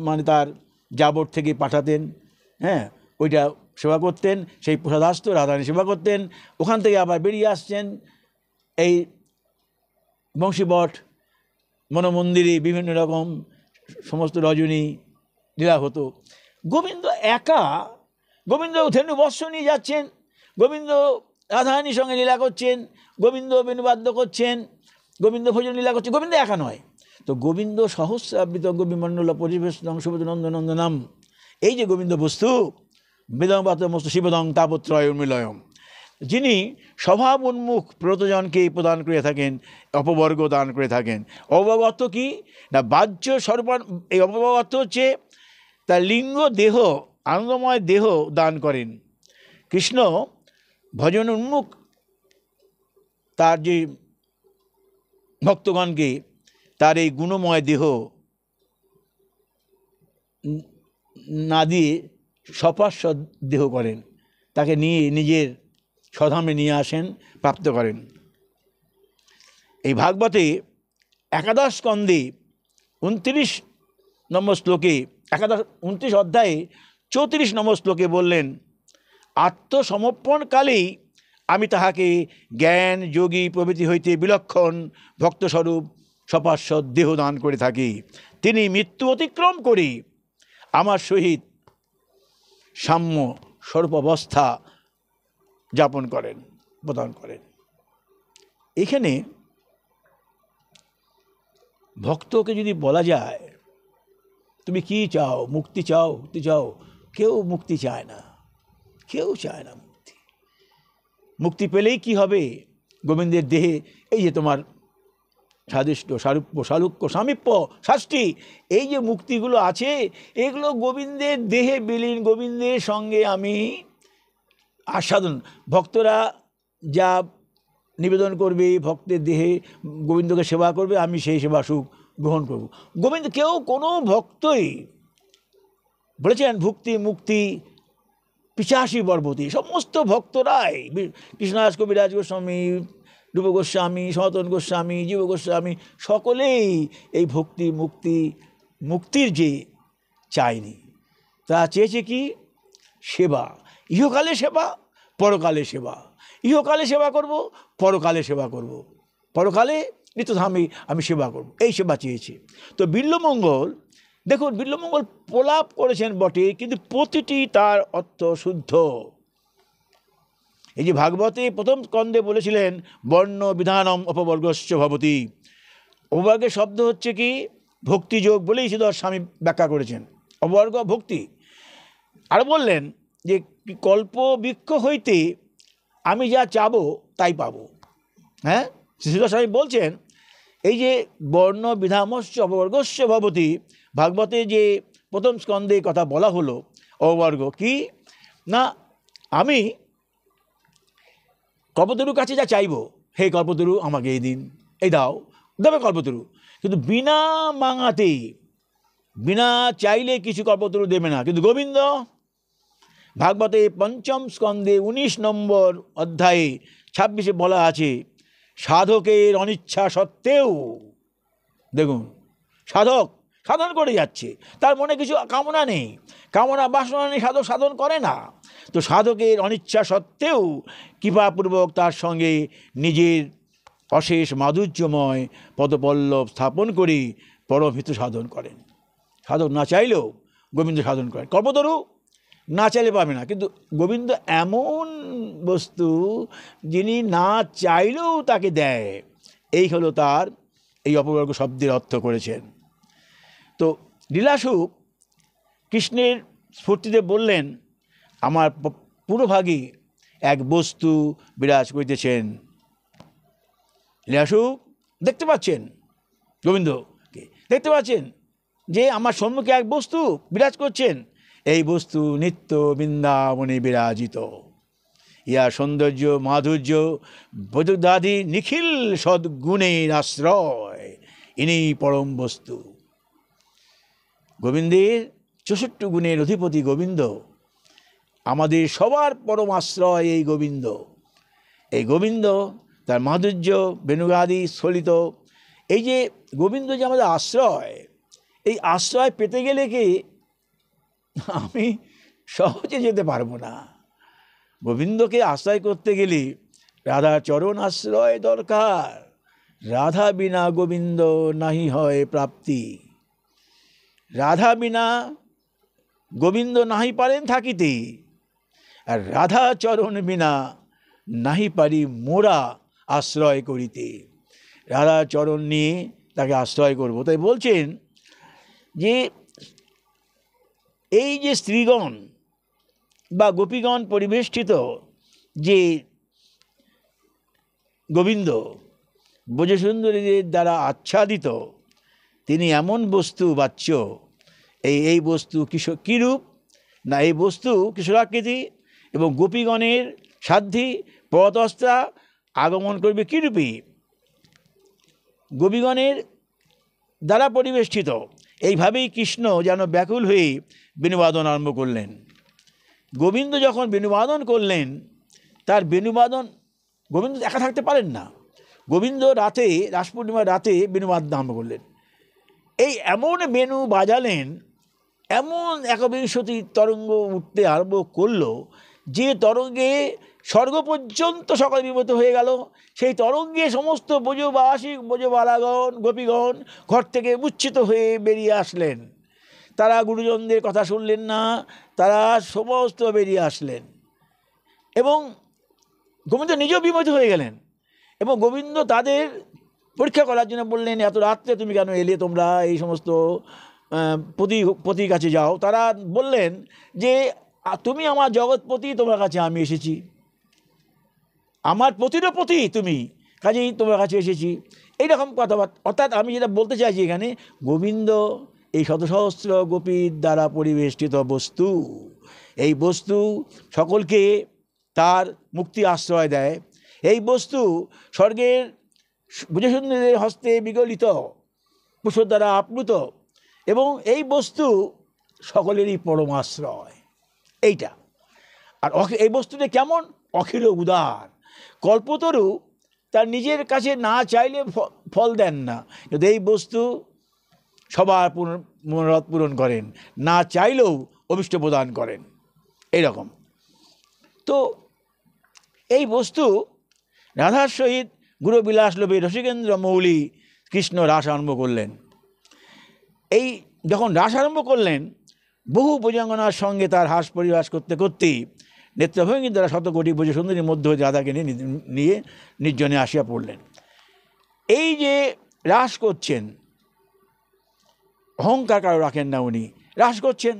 মানে তার জাবর থেকে পাঠাতেন, ওইটা সেবা করতেন, সেই প্রসাদ আসত, রাধারানী সেবা করতেন। ওখান থেকে আবার বেরিয়ে আসছেন এই বংশীবট মনোমন্দিরে, বিভিন্ন রকম সমস্ত রজনী লীলা হতো। গোবিন্দ একা, গোবিন্দ ধেনু বৎস নিয়ে যাচ্ছেন, গোবিন্দ রাধারানীর সঙ্গে লীলা করছেন, গোবিন্দ বেণুবাদ্য করছেন, গোবিন্দ ভোজন লীলা করছেন। গোবিন্দ একা নয় তো, গোবিন্দ সহস্রাবৃত গোপীমণ্ডল পরিবেশন শুভনন্দনন্দনম, এই যে গোবিন্দ বস্তু, বেদংবাত মস্ত শিবদং তাপত্রয় উন্মিলয়ম, যিনি স্বভাব উন্মুখ প্রতজনকে প্রদান করে থাকেন, অপবর্গ দান করে থাকেন। অপবর্গ অর্থ কি না? বাহ্য সর্বান, এই অপবর্গ অর্থ হচ্ছে তার লিঙ্গ দেহ, আনন্দময় দেহ দান করেন। কৃষ্ণ ভজন উন্মুখ, তার যে ভক্তগণকে তার এই গুণময় দেহ না দিয়ে সপার্শ্বদ দেহ করেন, তাকে নিয়ে নিজের স্বধামে নিয়ে আসেন, প্রাপ্ত করেন। এই ভাগবতে একাদশ স্কন্ধে 29 নম্বর শ্লোকে, 29 অধ্যায়ে 34 নম্বর শ্লোকে বললেন, আত্মসমর্পণকালেই আমি তাহাকে জ্ঞান যোগী প্রভৃতি হইতে বিলক্ষণ ভক্তস্বরূপ সপার্শ্বদ দেহ দান করে থাকি। তিনি মৃত্যু অতিক্রম করে আমার সহিত সাম্য স্বরূপ অবস্থা যাপন করেন, প্রদান করেন। এখানে ভক্তকে যদি বলা যায় তুমি কি চাও, মুক্তি চাও, মুক্তি চাও, কেউ মুক্তি চায় না, কেউ চায় না মুক্তি। মুক্তি পেলেই কি হবে? গোবিন্দের দেহে এই যে তোমার সাদৃশ্য, সারূপ্য, সালুক্য, সামীপ্য, শাস্তি, এই যে মুক্তিগুলো আছে, এগুলো গোবিন্দের দেহে বিলীন, গোবিন্দের সঙ্গে আমি আস্বাদন। ভক্তরা যা নিবেদন করবে, ভক্তের দেহে গোবিন্দকে সেবা করবে, আমি সেই সেবা সুখ গ্রহণ করব। গোবিন্দ কেউ কোনো ভক্তই বলেছেন ভুক্তি মুক্তি পিচাসী পর্বতী, সমস্ত ভক্তরাই, কৃষ্ণদাস কবিরাজ গোস্বামী, রূপ গোস্বামী, সনাতন গোস্বামী, জীব গোস্বামী, সকলেই এই ভক্তি মুক্তি মুক্তির যে চায়নি, তা চেয়েছে কি? সেবা। ইহকালে সেবা, পরকালে সেবা। ইহকালে সেবা করব, পরকালে সেবা করব, পরকালে নিত্যধামে আমি সেবা করব, এই সেবা চেয়েছে। তো বিল্বমঙ্গল, দেখুন বিল্বমঙ্গল প্রলাপ করেছেন বটে, কিন্তু প্রতিটি তার অর্থ শুদ্ধ। এই যে ভাগবতে প্রথম স্কন্ধে বলেছিলেন বর্ণ বিধানম অপবর্গস্য ভবতি, অপবর্গের শব্দ হচ্ছে কি? ভক্তিযোগ বলেই শ্রীধর স্বামী ব্যাখ্যা করেছেন, অপবর্গ ভক্তি। আর বললেন যে কল্প বৃক্ষ হইতে আমি যা চাবো তাই পাবো। হ্যাঁ, শ্রীধর স্বামী বলছেন এই যে বর্ণ বিধামস্য অপবর্গস্য ভবতি, ভাগবতে যে প্রথম স্কন্ধে কথা বলা হলো, অপবর্গ কি না, আমি কল্পতরুর কাছে যা চাইবো, হে কল্পতরু আমাকে এই দিন, এই দাও, দেবে কল্পতরু, কিন্তু বিনা মাঙাতে, বিনা চাইলে কিছু কল্পতরু দেবে না। কিন্তু গোবিন্দ ভাগবতে পঞ্চম স্কন্ধে 19 নম্বর অধ্যায়ে 26 বলা আছে, সাধকের অনিচ্ছা সত্ত্বেও, দেখুন সাধক সাধন করে যাচ্ছে, তার মনে কিছু কামনা নেই, কামনা বাসনা নেই, সাধক সাধন করে না। তো সাধকের অনিচ্ছা সত্ত্বেও কৃপাপূর্বক তার সঙ্গে নিজের অশেষ মাধুর্যময় পদপল্লব স্থাপন করে পরমহিত সাধন করেন। সাধক না চাইলেও গোবিন্দ সাধন করেন। কল্পতরু না চাইলে পাবে না, কিন্তু গোবিন্দ এমন বস্তু যিনি না চাইলেও তাকে দেয়। এই হলো তার এই অপবর্গ শব্দের অর্থ করেছেন। তো লীলাসুখ কৃষ্ণের স্ফূর্তিতে বললেন, আমার পুরোভাগী এক বস্তু বিরাজ করিতেছেন। লীলাসুখ দেখতে পাচ্ছেন, গোবিন্দকে দেখতে পাচ্ছেন যে আমার সম্মুখে এক বস্তু বিরাজ করছেন, এই বস্তু নিত্য বৃন্দাবনে বিরাজিত। ইয়া সৌন্দর্য মাধুর্য বৈদুদাদি নিখিল সদ্গুণের আশ্রয়, ইনি পরম বস্তু। গোবিন্দের 64 গুণের অধিপতি গোবিন্দ, আমাদের সবার পরম আশ্রয় এই গোবিন্দ। এই গোবিন্দ তার মাধুর্য বেণুগাদি স্খলিত, এই যে গোবিন্দ যে আমাদের আশ্রয়, এই আশ্রয় পেতে গেলে কি আমি সহজে যেতে পারবো না। গোবিন্দকে আশ্রয় করতে গেলে রাধার চরণ আশ্রয় দরকার। রাধা বিনা গোবিন্দ নাহি হয় প্রাপ্তি। রাধা বিনা গোবিন্দ নাহি পারেন থাকিতে, আর রাধা চরণ বিনা নাহি পারি মোরা আশ্রয় করিতে। রাধা চরণ নিয়ে তাকে আশ্রয় করব। তাই বলছেন যে এই যে স্ত্রীগণ বা গোপীগণ পরিবেষ্টিত যে গোবিন্দ ব্রজসুন্দরীদের দ্বারা আচ্ছাদিত, তিনি এমন বস্তু বাচ্য, এই বস্তু কীরূপ না, এই বস্তু কিশোরাকৃতি এবং গোপীগণের সাধ্যি পরতস্তা আগমন করবে কীরূপী? গোপীগণের দ্বারা পরিবেষ্টিত। এইভাবেই কৃষ্ণ যেন ব্যাকুল হয়ে বেণুবাদন আরম্ভ করলেন। গোবিন্দ যখন বেণুবাদন করলেন, তার বেণুবাদন, গোবিন্দ একা থাকতে পারেন না। গোবিন্দ রাতে, রাস পূর্ণিমার রাতে বেণুবাদন আরম্ভ করলেন। এই এমন বেণু বাজালেন, এমন একবিংশতি তরঙ্গ উঠতে আরম্ভ করলো, যে তরঙ্গে স্বর্গ পর্যন্ত সকল বিমত হয়ে গেল। সেই তরঙ্গে সমস্ত ব্রজবাসী, ব্রজবালাগণ, গোপীগণ ঘর থেকে মূর্ছিত হয়ে বেরিয়ে আসলেন। তারা গুরুজনদের কথা শুনলেন না, তারা সমস্ত বেরিয়ে আসলেন এবং গোবিন্দ নিজেও বিমোহিত হয়ে গেলেন। এবং গোবিন্দ তাদের পরীক্ষা করার জন্য বললেন, এত রাত্রে তুমি কেন এলে, তোমরা এই সমস্ত পতির কাছে যাও। তারা বললেন যে তুমি আমার জগৎপতি, তোমার কাছে আমি এসেছি, আমার পতিরও পতি তুমি, কাজেই তোমার কাছে এসেছি, এইরকম কথাবার্তা। অর্থাৎ আমি যেটা বলতে চাইছি এখানে, গোবিন্দ এই শতসহস্র গোপীর দ্বারা পরিবেষ্টিত বস্তু, এই বস্তু সকলকে তার মুক্তি আশ্রয় দেয়। এই বস্তু স্বর্গের ব্রজসুন্দরীদের হস্তে বিগলিত, পুষ্প দ্বারা আপ্লুত, এবং এই বস্তু সকলেরই পরমাশ্রয়। এইটা আর এই বস্তুটা কেমন? অখিল উদার। কল্পতরু তার নিজের কাছে না চাইলে ফল দেন না, কিন্তু এই বস্তু সবার মনোরথ পূরণ করেন, না চাইলেও অভিষ্ট প্রদান করেন। এইরকম তো এই বস্তু রাধার সহিত গুরুবিলাস লোভে রসিকেন্দ্র মৌলি কৃষ্ণ রাস আরম্ভ করলেন। এই যখন রাস আরম্ভ করলেন, বহু ভুজঙ্গনার সঙ্গে তার হাস পরিহাস করতে করতেই নেত্রভঙ্গির দ্বারা শতকোটি ব্রজ সুন্দরীর মধ্যে হয়ে রাধাকে নিয়ে নির্জনে আসিয়া পড়লেন। এই যে রাস করছেন, অহংকার কারো রাখেন না, উনি রাস করছেন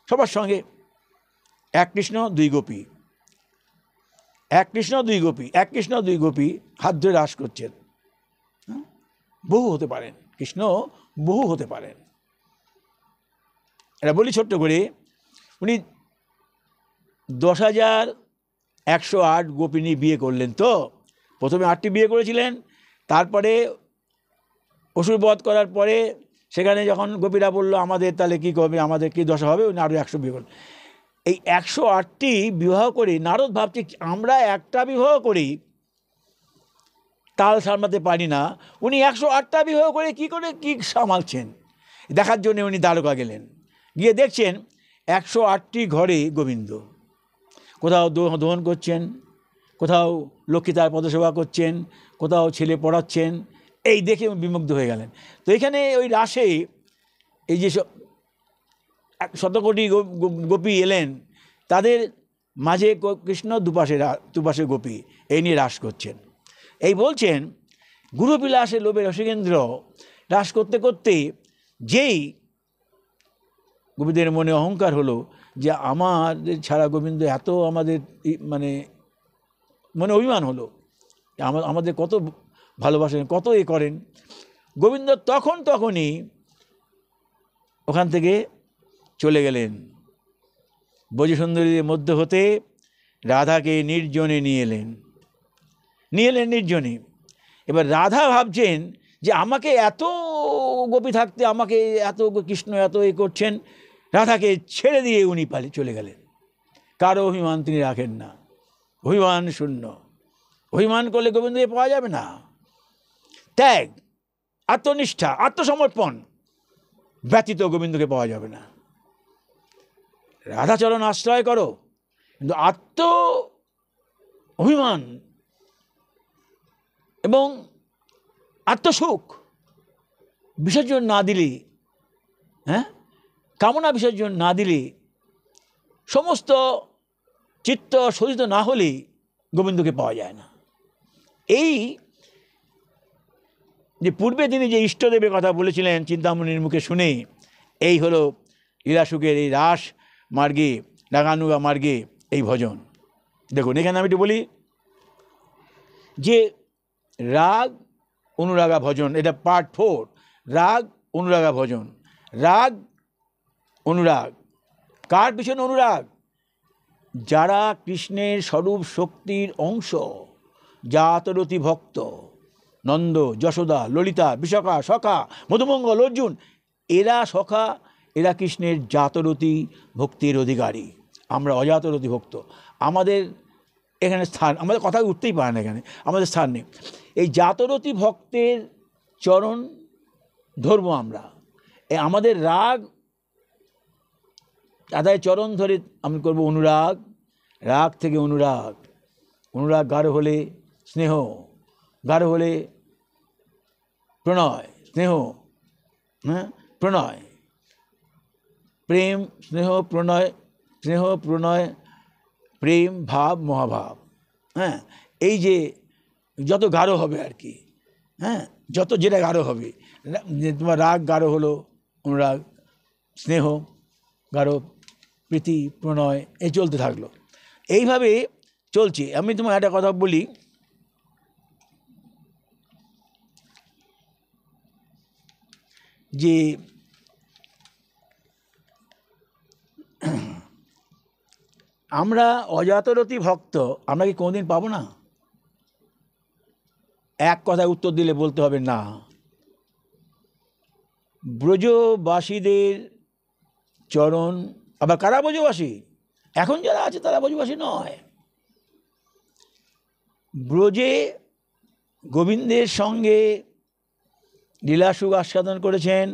সবার সঙ্গে। এক কৃষ্ণ দুই গোপী, এক কৃষ্ণ দুই গোপী, এক কৃষ্ণ দুই গোপী হাত ধরে রাস করছেন। বহু হতে পারেন, কৃষ্ণ বহু হতে পারেন। এটা বলি ছোট্ট করে, উনি 10,108 গোপিনী বিয়ে করলেন। তো প্রথমে 8টি বিয়ে করেছিলেন, তারপরে অসুর বধ করার পরে সেখানে যখন গোপীরা বলল আমাদের তাহলে কী করবে, আমাদের কী দশা হবে, উনি আরও 100 বিয়ে করলেন। এই 108টি বিবাহ করে নারদ ভাবছে আমরা একটা বিবাহ করি তাল সামলাতে পারি না, উনি 108টা বিবাহ করে কি সামালছেন। দেখার জন্য উনি দ্বারকা গেলেন, গিয়ে দেখছেন 108টি ঘরে গোবিন্দ, কোথাও দোহন করছেন, কোথাও লক্ষ্মী তার পদসেবা করছেন, কোথাও ছেলে পড়াচ্ছেন। এই দেখে বিমুগ্ধ হয়ে গেলেন। তো এখানে ওই রাসে এই যে শতকোটি গোপী এলেন, তাদের মাঝে কৃষ্ণ দুপাশে গোপী, এই নিয়ে রাস করছেন। এই বলছেন গুরুবিলাসে লোভে রসিকেন্দ্র রাস করতে করতে যেই গোপীদের মনে অহংকার হলো যে আমাদের ছাড়া গোবিন্দ এত, আমাদের মানে মনে অভিমান হলো, আমাদের কত ভালোবাসেন, কত এ করেন। গোবিন্দ তখনই ওখান থেকে চলে গেলেন, ব্রজসুন্দরীদের মধ্য হতে রাধাকে নির্জনে নিয়ে এলেন নির্জনে। এবার রাধা ভাবছেন যে আমাকে এত গোপী থাকতে, আমাকে এত কৃষ্ণ এত এ করছেন, রাধাকে ছেড়ে দিয়ে উনি চলে গেলেন। কারো অভিমান তিনি রাখেন না, অভিমান শূন্য। অভিমান করলে গোবিন্দকে পাওয়া যাবে না। ত্যাগ, আত্মনিষ্ঠা, আত্মসমর্পণ ব্যতীত গোবিন্দকে পাওয়া যাবে না। রাধাচরণ আশ্রয় করো, কিন্তু অভিমান এবং আত্মসুখ বিসর্জন না দিলে, কামনা বিসর্জন না দিলে, সমস্ত চিত্ত শোধিত না হলে গোবিন্দকে পাওয়া যায় না। এই যে পূর্বে তিনি যে ইষ্টদেবের কথা বলেছিলেন চিন্তামণির মুখে শুনে, এই হলো লীলাসুখের এই রাস মার্গে, রাগানুগা মার্গে এই ভজন। দেখুন এখানে আমি একটু বলি যে রাগ অনুরাগা ভজন, এটা পার্ট 4, রাগ অনুরাগা ভজন। রাগ অনুরাগ, কার পিছনে অনুরাগ? যারা কৃষ্ণের স্বরূপ শক্তির অংশ, জাতরতি ভক্ত, নন্দ, যশোদা, ললিতা, বিশাখা, সখা, মধুমঙ্গল, অর্জুন, এরা সখা, এরা কৃষ্ণের জাতরতি ভক্তির অধিকারী। আমরা অজাতরতি ভক্ত। আমাদের এখানে স্থান, আমাদের কথা উঠতেই পারে না, এখানে আমাদের স্থান নেই। এই জাতরতি ভক্তের চরণ ধরবো আমরা। আমাদের রাগ আদায় চরণ ধরে আমি করব অনুরাগ, রাগ থেকে অনুরাগ, অনুরাগ গাঢ় হলে স্নেহ, গাঢ় হলে প্রণয়, স্নেহ, হ্যাঁ প্রণয়, প্রেম, স্নেহ, প্রণয়, স্নেহ, প্রণয়, প্রেম, ভাব, মহাভাব। হ্যাঁ, এই যে যত গাঢ় হবে আর কি, হ্যাঁ যত যেটা গাঢ় হবে, তোমার রাগ গাঢ় হলো অনুরাগ, স্নেহ গাঢ়, প্রীতি, প্রণয়, এই চলতে থাকলো, এইভাবে চলছে। আমি তোমার একটা কথা বলি, যে আমরা অজাতরতি ভক্ত, আমরা কি কোনোদিন পাবো না? এক কথায় উত্তর দিলে বলতে হবে না। ব্রজবাসীদের চরণ, আবার কারা ব্রজবাসী? এখন যারা আছে তারা ব্রজবাসী নয়। ব্রজে গোবিন্দের সঙ্গে লীলাসুখ আস্বাদন করেছেন,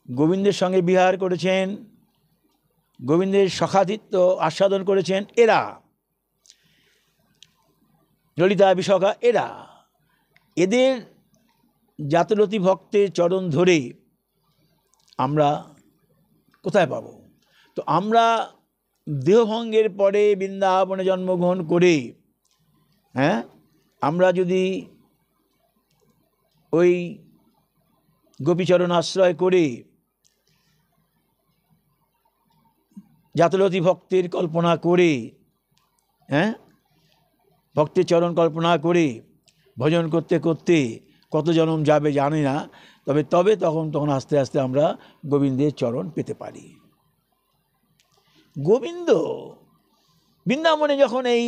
গোবিন্দের সঙ্গে বিহার করেছেন, গোবিন্দের সখাধিত্য আস্বাদন করেছেন, এরা ললিতা, বিশাখা, এরা, এদের জাতরতি ভক্তের চরণ ধরে আমরা কোথায় পাব? তো আমরা দেহভঙ্গের পরে বৃন্দাবনে জন্মগ্রহণ করে, হ্যাঁ আমরা যদি ওই গোপীচরণ আশ্রয় করে জাতরতি ভক্তের কল্পনা করে, হ্যাঁ ভক্তের চরণ কল্পনা করে ভজন করতে করতে কত জন্ম যাবে জানি না, তবে তখন আস্তে আস্তে আমরা গোবিন্দের চরণ পেতে পারি। গোবিন্দ বৃন্দাবনে যখন এই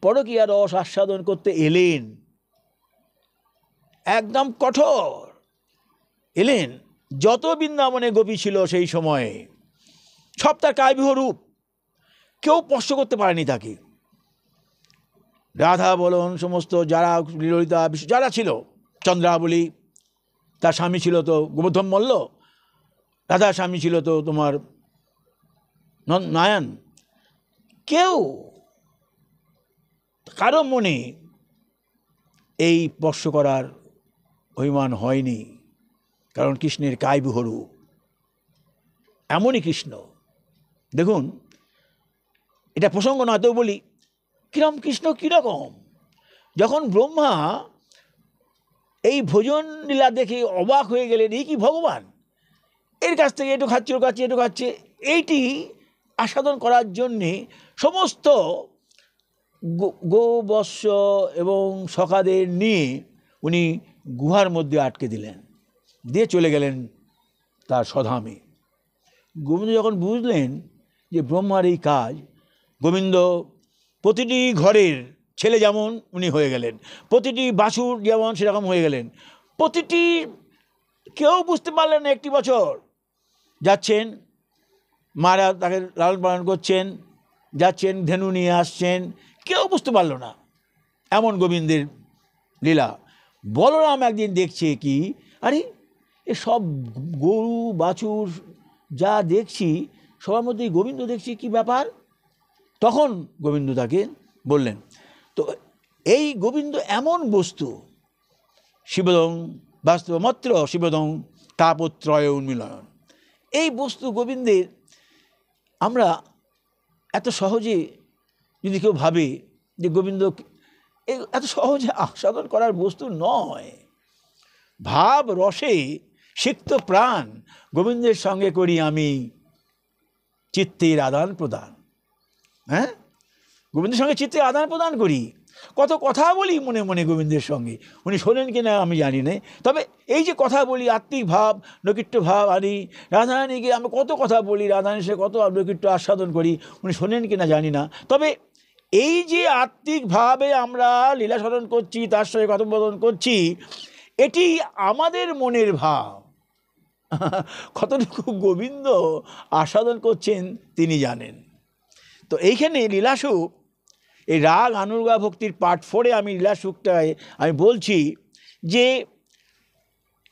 পরকীয়া রস আস্বাদন করতে এলেন, একদম কঠোর এলেন। যত বৃন্দাবনে গোপী ছিল সেই সময়ে সব তার কায়বিহ রূপ, কেউ স্পর্শ করতে পারেনি তাকে। রাধা বলুন, সমস্ত যারা ললিতা, যারা ছিল, চন্দ্রাবলী, তার স্বামী ছিল তো গোবর্ধন মল্ল, রাধার স্বামী ছিল তো তোমার নারায়ণ, কেউ কারো মনে এই স্পর্শ করার অভিমান হয়নি, কারণ কৃষ্ণের কায়বিহ রূপ এমনই কৃষ্ণ। দেখুন, এটা প্রসঙ্গ নয় তো বলি, কিরম কৃষ্ণ কীরকম। যখন ব্রহ্মা এই ভোজন লীলা দেখে অবাক হয়ে গেলেন, এই কি ভগবান, এর কাছ থেকে একটু খাচ্ছে, ও খাচ্ছে, একটু খাচ্ছে, এইটি আস্বাদন করার জন্যে সমস্ত গোবৎস এবং সখাদের নিয়ে উনি গুহার মধ্যে আটকে দিলেন, দিয়ে চলে গেলেন তার স্বধামে। গোবিন্দ যখন বুঝলেন যে ব্রহ্মার এই কাজ, গোবিন্দ প্রতিটি ঘরের ছেলে যেমন উনি হয়ে গেলেন, প্রতিটি বাছুর যেমন সেরকম হয়ে গেলেন, প্রতিটি, কেউ বুঝতে পারলেন না। একটি বছর যাচ্ছেন, মারা তাকে লালন পালন করছেন, যাচ্ছেন ধেনু নিয়ে আসছেন, কেউ বুঝতে পারল না, এমন গোবিন্দের লীলা। বলরাম একদিন দেখছে কি, আরে এ সব গরু বাছুর যা দেখছি সবার মধ্যেই গোবিন্দ দেখছি, কি ব্যাপার? তখন গোবিন্দ তাকে বললেন, তো এই গোবিন্দ এমন বস্তু, শিবদং বাস্তবমাত্র শিবদং তাপত্রয় উন্মিলন, এই বস্তু গোবিন্দের আমরা এত সহজে যদি কেউ ভাবে যে গোবিন্দ এত সহজে আস্বাদন করার বস্তু নয়। ভাব রসে সিক্ত প্রাণ গোবিন্দের সঙ্গে করি আমি চিত্তের আদান প্রদান। হ্যাঁ, গোবিন্দের সঙ্গে চিত্তের আদান প্রদান করি, কত কথা বলি মনে মনে গোবিন্দের সঙ্গে। উনি শোনেন কিনা আমি জানি না, তবে এই যে কথা বলি, আত্মিক ভাব নৈকট্য ভাব আনি, রাধারানীকে আমি কত কথা বলি, রাধারানীর সে কত নৈকট্য আস্বাদন করি, উনি শোনেন কিনা জানি না। তবে এই যে আত্মিকভাবে আমরা লীলা স্মরণ করছি, তার সঙ্গে কথোপকথন করছি, এটি আমাদের মনের ভাব। কতটুকু গোবিন্দ আস্বাদন করছেন তিনি জানেন। তো এইখানে লীলাসুখ, এই রাগ আনুরাগ ভক্তির পার্ট 4-এ আমি লীলাসুখটায় আমি বলছি যে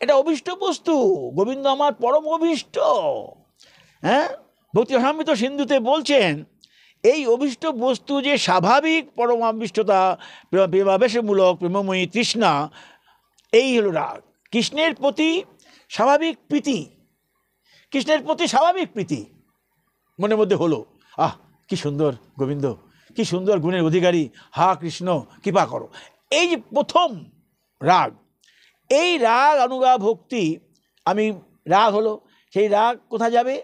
এটা অভীষ্ট বস্তু, গোবিন্দ আমার পরম অভীষ্ট। হ্যাঁ, ভক্তি রসামৃত সিন্ধুতে বলছেন এই অভীষ্ট বস্তু যে স্বাভাবিক পরমাবিষ্টতা, প্রেমাবেশমূলক প্রেমময়ী তৃষ্ণা, এই হলো রাগ। কৃষ্ণের প্রতি স্বাভাবিক প্রীতি, কৃষ্ণের প্রতি স্বাভাবিক প্রীতি মনের মধ্যে হলো, আহ কি সুন্দর গোবিন্দ, কি সুন্দর গুণের অধিকারী, হা কৃষ্ণ কৃপা করো। এই যে প্রথম রাগ, এই রাগ অনুরাগ ভক্তি, আমি রাগ হলো, সেই রাগ কোথায় যাবে?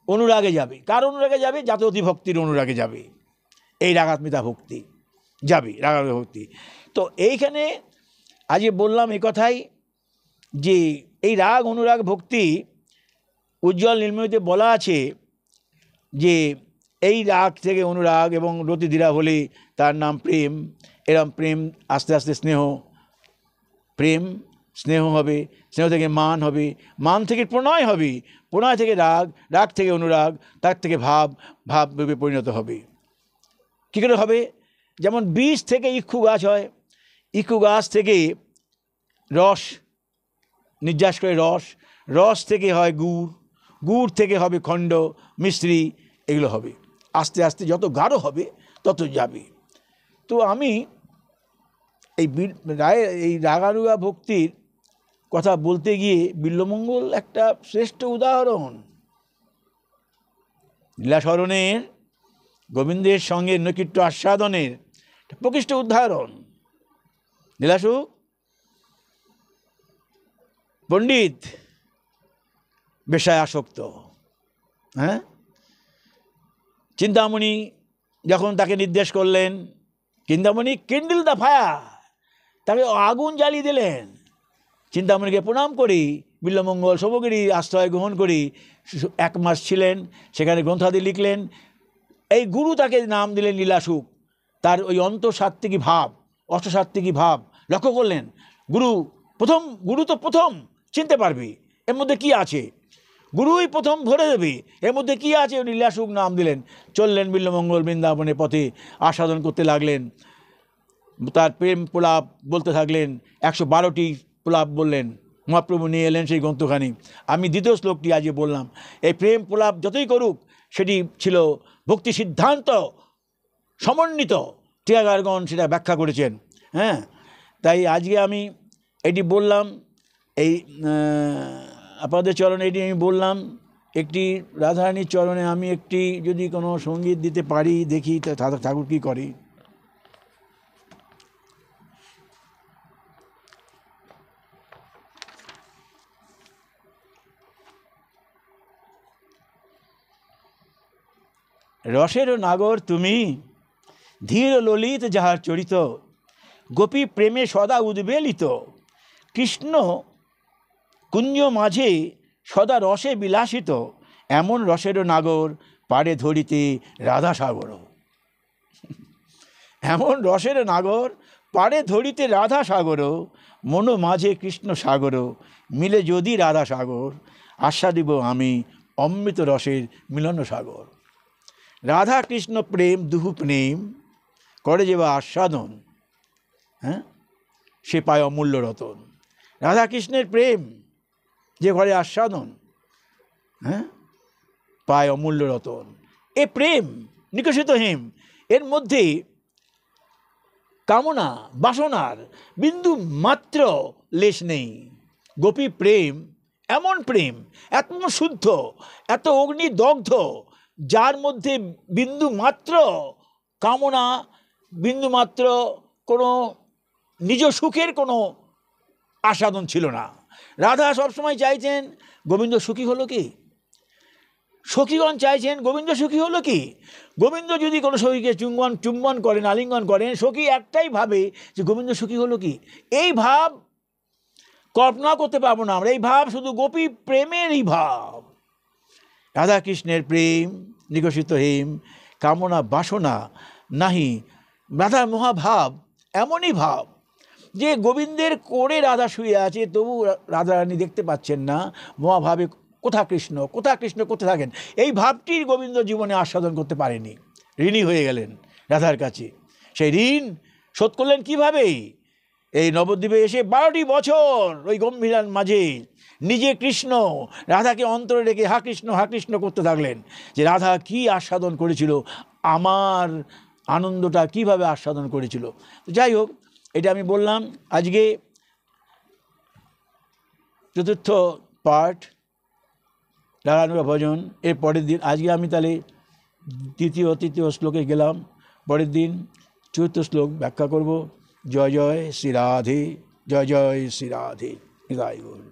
অনুরাগে যাবে। কার অনুরাগে যাবে? জাতয়তি ভক্তির অনুরাগে যাবে। এই রাগাত্মিতা ভক্তি যাবে, রাগাত্মিতা ভক্তি। তো এইখানে আজকে বললাম এই কথাই যে এই রাগ অনুরাগ ভক্তি উজ্জ্বল নীলমণিতে বলা আছে যে এই রাগ থেকে অনুরাগ এবং রতি ধীরা হলে তার নাম প্রেম। এরম প্রেম আস্তে আস্তে স্নেহ, প্রেম স্নেহ হবে, স্নেহ থেকে মান হবে, মান থেকে প্রণয় হবে, প্রণয় থেকে রাগ, রাগ থেকে অনুরাগ, তার থেকে ভাব, ভাব পরিণত হবে। কী করে হবে? যেমন বীজ থেকে ইক্ষু গাছ হয়, ইক্ষু গাছ থেকে রস নির্যাস করে রস, রস থেকে হয় গুড়, গুড় থেকে হবে খণ্ড, মিশ্রি, এগুলো হবে। আস্তে আস্তে যত গাঢ় হবে তত যাবে। তো আমি এই রাগানুরাগ ভক্তির কথা বলতে গিয়ে বিল্বমঙ্গল একটা শ্রেষ্ঠ উদাহরণ। লীলাস্মরণের, গোবিন্দের সঙ্গে নৈকট্য আস্বাদনের প্রকৃষ্ট উদাহরণ। লীলাসুখ পণ্ডিত বেশায় আসক্ত। হ্যাঁ, চিন্তামণি যখন তাকে নির্দেশ করলেন, চিন্তামণি কিন্ডল দ্য ফায়ার, তাকে আগুন জ্বালিয়ে দিলেন। চিন্তামণিকে প্রণাম করি, বিল্বমঙ্গল সমগিরি আশ্রয় গ্রহণ করি 1 মাস ছিলেন, সেখানে গ্রন্থাদি লিখলেন। এই গুরু তাকে নাম দিলেন লীলাসুখ। তার ওই অন্তঃসাত্ত্বিকী ভাব, অষ্টসাত্ত্বিকী ভাব লক্ষ্য করলেন। গুরু তো প্রথম চিনতে পারবি এর মধ্যে কি আছে, গুরুই প্রথম ধরে দেবে এর মধ্যে কি আছে। লীলাসুখ নাম দিলেন, চললেন বিল্বমঙ্গল বৃন্দাবনের পথে, আস্বাদন করতে লাগলেন। তার প্রেম প্রলাপ বলতে থাকলেন, 112টি প্রলাপ বললেন। মহাপ্রভু নিয়ে এলেন সেই গ্রন্থখানি। আমি দ্বিতীয় শ্লোকটি আজকে বললাম। এই প্রেম প্রলাপ যতই করুক, সেটি ছিল ভক্তি সিদ্ধান্ত সমন্বিত। টিকাকারগণ সেটা ব্যাখ্যা করেছেন। হ্যাঁ, তাই আজকে আমি এটি বললাম, এই আপনাদের চরণে এটি আমি বললাম। একটি রাধারানীর চরণে আমি একটি যদি কোনো সঙ্গীত দিতে পারি, দেখি ঠাকুর কী করে। রসের নাগর তুমি, ধীর ললিত যাহার চরিত, গোপী প্রেমে সদা উদ্বেলিত, কৃষ্ণ কুঞ্জ মাঝে সদা রসে বিলাসিত, এমন রসের নাগর পাড়ে ধরিতে রাধা সাগর। এমন রসের নাগর পাড়ে ধরিতে রাধা সাগর, মন মাঝে কৃষ্ণ সাগর, মিলে যদি রাধা সাগর, আস্বাদিব আমি অমৃত রসের মিলন সাগর। রাধা কৃষ্ণ প্রেম দুহু প্রেম করে যে বা আস্বাদন, হ্যাঁ, সে পায় অমূল্য রতন। রাধা কৃষ্ণের প্রেম যে করে আস্বাদন, হ্যাঁ, পায় অমূল্য রতন। এ প্রেম নিকশিত হেম, এর মধ্যে কামনা বাসনার বিন্দু মাত্র লেশ নেই। গোপী প্রেম এমন প্রেম, এত শুদ্ধ, এত অগ্নিদগ্ধ, যার মধ্যে বিন্দু মাত্র কামনা, বিন্দু মাত্র কোনো নিজ সুখের কোনো আস্বাদন ছিল না। রাধা সবসময় চাইছেন গোবিন্দ সুখী হলো কি, সখীগণ চাইছেন গোবিন্দ সুখী হলো কি। গোবিন্দ যদি কোনো সখীকে চুম্বন করেন, আলিঙ্গন করেন, সখী একটাই ভাবে যে গোবিন্দ সুখী হলো কি। এই ভাব কল্পনা করতে পারবো না আমরা। এই ভাব শুধু গোপী প্রেমেরই ভাব। রাধা কৃষ্ণের প্রেম নিকশিত হেম, কামনা বাসনা নাহি রাধার মহাভাব এমনই ভাব যে গোবিন্দের কোলে রাধা শুয়ে আছে, তবু রাধারানী দেখতে পাচ্ছেন না, মহাভাবে কোথা কৃষ্ণ কোথা কৃষ্ণ কোথা থাকেন, এই ভাবটির গোবিন্দ জীবনে আস্বাদন করতে পারেনি, ঋণী হয়ে গেলেন রাধার কাছে। সেই ঋণ শোধ করলেন কীভাবে? এই নবদ্বীপে এসে 12টি বছর ওই গম্ভীরার মাঝে নিজে কৃষ্ণ রাধাকে অন্তরে রেখে হা কৃষ্ণ করতে থাকলেন, যে রাধা কি আস্বাদন করেছিল, আমার আনন্দটা কিভাবে আস্বাদন করেছিল। যাই হোক, এটা আমি বললাম। আজকে চতুর্থ পার্ট রাগানুগা ভজন, এর পরের দিন আজকে আমি তাহলে তৃতীয় শ্লোকে গেলাম, পরের দিন চতুর্থ শ্লোক ব্যাখ্যা করব। জয় জয় শ্রী রাধে, জয় জয় শ্রী রাধে, নিতাই গৌর।